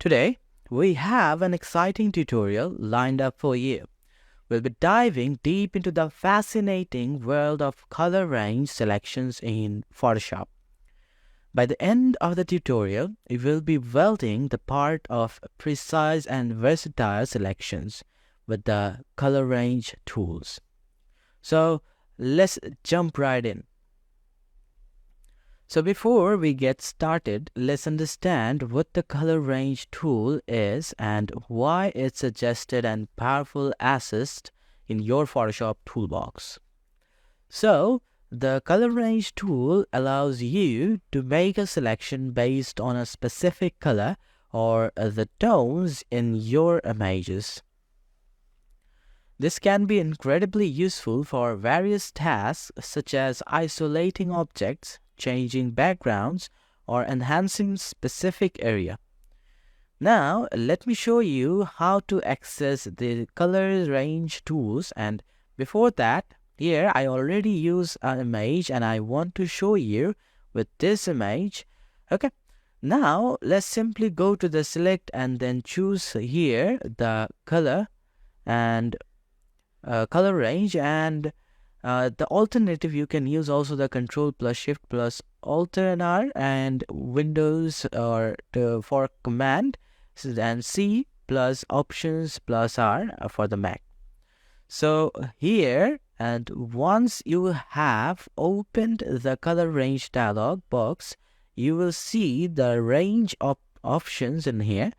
Today, we have an exciting tutorial lined up for you. We'll be diving deep into the fascinating world of color range selections in Photoshop. By the end of the tutorial, we will be welding the part of precise and versatile selections with the color range tools. So, let's jump right in. So before we get started, let's understand what the color range tool is and why it's suggested and powerful assist in your Photoshop toolbox. So the color range tool allows you to make a selection based on a specific color or the tones in your images. This can be incredibly useful for various tasks such as isolating objects, changing backgrounds, or enhancing specific area. Now, let me show you how to access the color range tools, and before that, here I already use an image and I want to show you with this image. Okay, now let's simply go to the select and then choose here the color and color range, and the alternative you can use also the Control plus Shift plus Alt and R and Windows or for command and C plus Options plus R for the Mac. So here, and once you have opened the color range dialog box, you will see the range of options in here.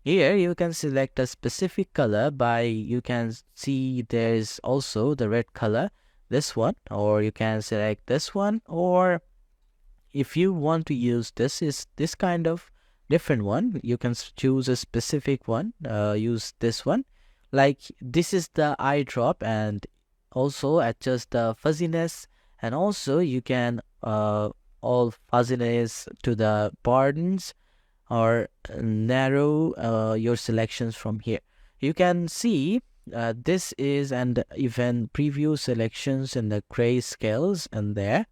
Here you can select a specific color by, you can see there's also the red color, this one, or you can select this one, or if you want to use this kind of different one, you can choose a specific one, use this one. Like this is the eye drop, and also adjust the fuzziness, and also you can all fuzziness to the borders or narrow your selections from here. You can see this is, and even preview selections in the gray scales in there,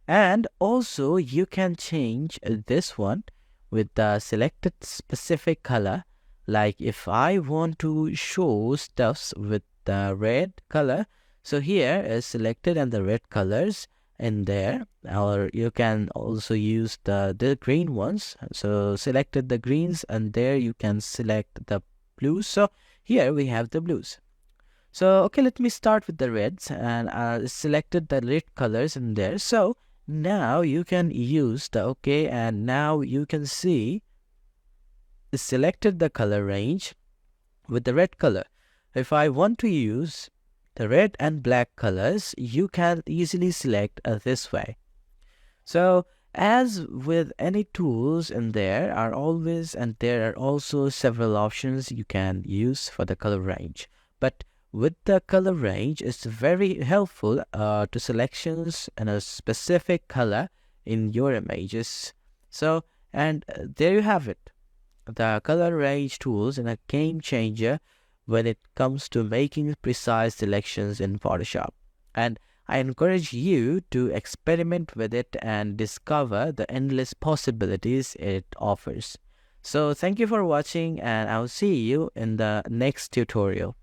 and also you can change this one with the selected specific color. Like if I want to show stuffs with the red color, so here is selected and the red colors in there, or you can also use the green ones. So selected the greens, and there you can select the blues. So here we have the blues. So okay, let me start with the reds, and selected the red colors in there. So now you can use the okay, and now you can see selected the color range with the red color. If I want to use the red and black colors, you can easily select this way. So as with any tools in there are always, and there are also several options you can use for the color range, but with the color range it's very helpful to selections in a specific color in your images. So and there you have it, the color range tools, and a game changer when it comes to making precise selections in Photoshop. And I encourage you to experiment with it and discover the endless possibilities it offers. So thank you for watching, and I'll see you in the next tutorial.